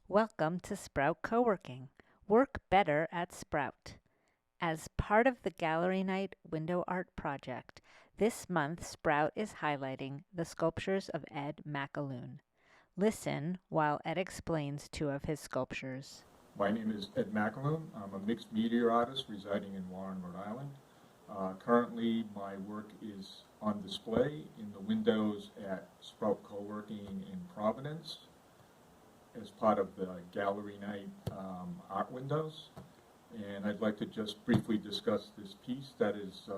Welcome to Sprout Coworking. Work better at Sprout. As part of the Gallery Night Window Art Project, this month Sprout is highlighting the sculptures of Ed McAloon. Listen while Ed explains two of his sculptures. My name is Ed McAloon. I'm a mixed media artist residing in Warren, Rhode Island. Currently, my work is on display in the windows at Sprout Coworking in Providence as part of the Gallery Night art windows. And I'd like to just briefly discuss this piece that is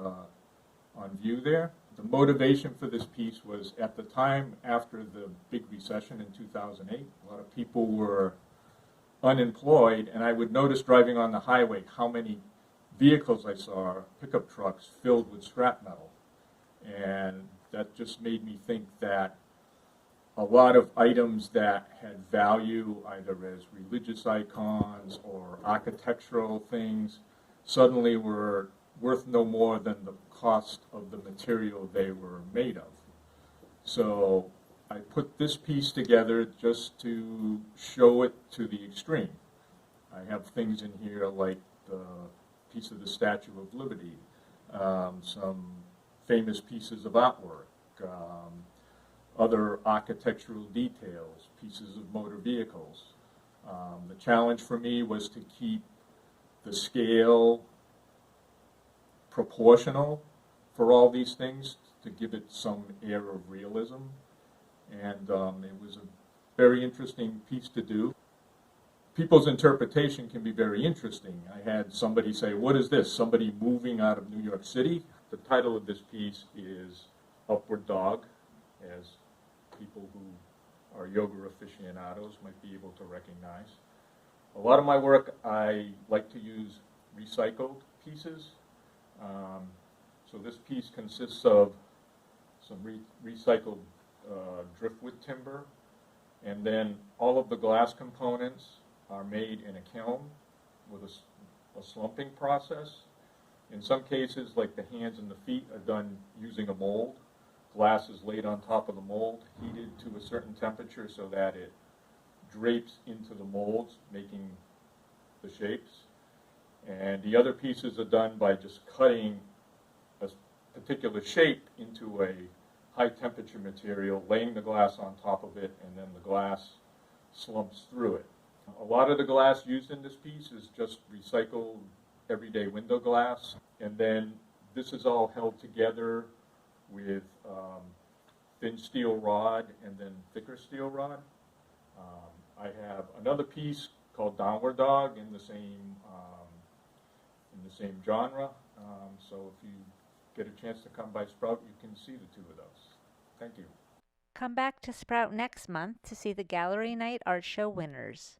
on view there. The motivation for this piece was at the time after the big recession in 2008, a lot of people were unemployed, and I would notice driving on the highway how many vehicles I saw, pickup trucks filled with scrap metal. And that just made me think that a lot of items that had value, either as religious icons or architectural things, suddenly were worth no more than the cost of the material they were made of. So I put this piece together just to show it to the extreme. I have things in here like the piece of the Statue of Liberty, some famous pieces of artwork, other architectural details, pieces of motor vehicles. The challenge for me was to keep the scale proportional for all these things, to give it some air of realism. And it was a very interesting piece to do. People's interpretation can be very interesting. I had somebody say, "What is this? Somebody moving out of New York City?" The title of this piece is Upward Dog, as people who are yoga aficionados might be able to recognize. A lot of my work, I like to use recycled pieces. So this piece consists of some recycled driftwood timber, and then all of the glass components are made in a kiln with a slumping process. In some cases, like the hands and the feet, are done using a mold. Glass is laid on top of the mold, heated to a certain temperature so that it drapes into the molds, making the shapes. And the other pieces are done by just cutting a particular shape into a high temperature material, laying the glass on top of it, and then the glass slumps through it. A lot of the glass used in this piece is just recycled everyday window glass, and then this is all held together with thin steel rod and then thicker steel rod. I have another piece called Downward Dog in the same genre. So if you get a chance to come by Sprout, you can see the two of those. Thank you. Come back to Sprout next month to see the Gallery Night Art Show winners.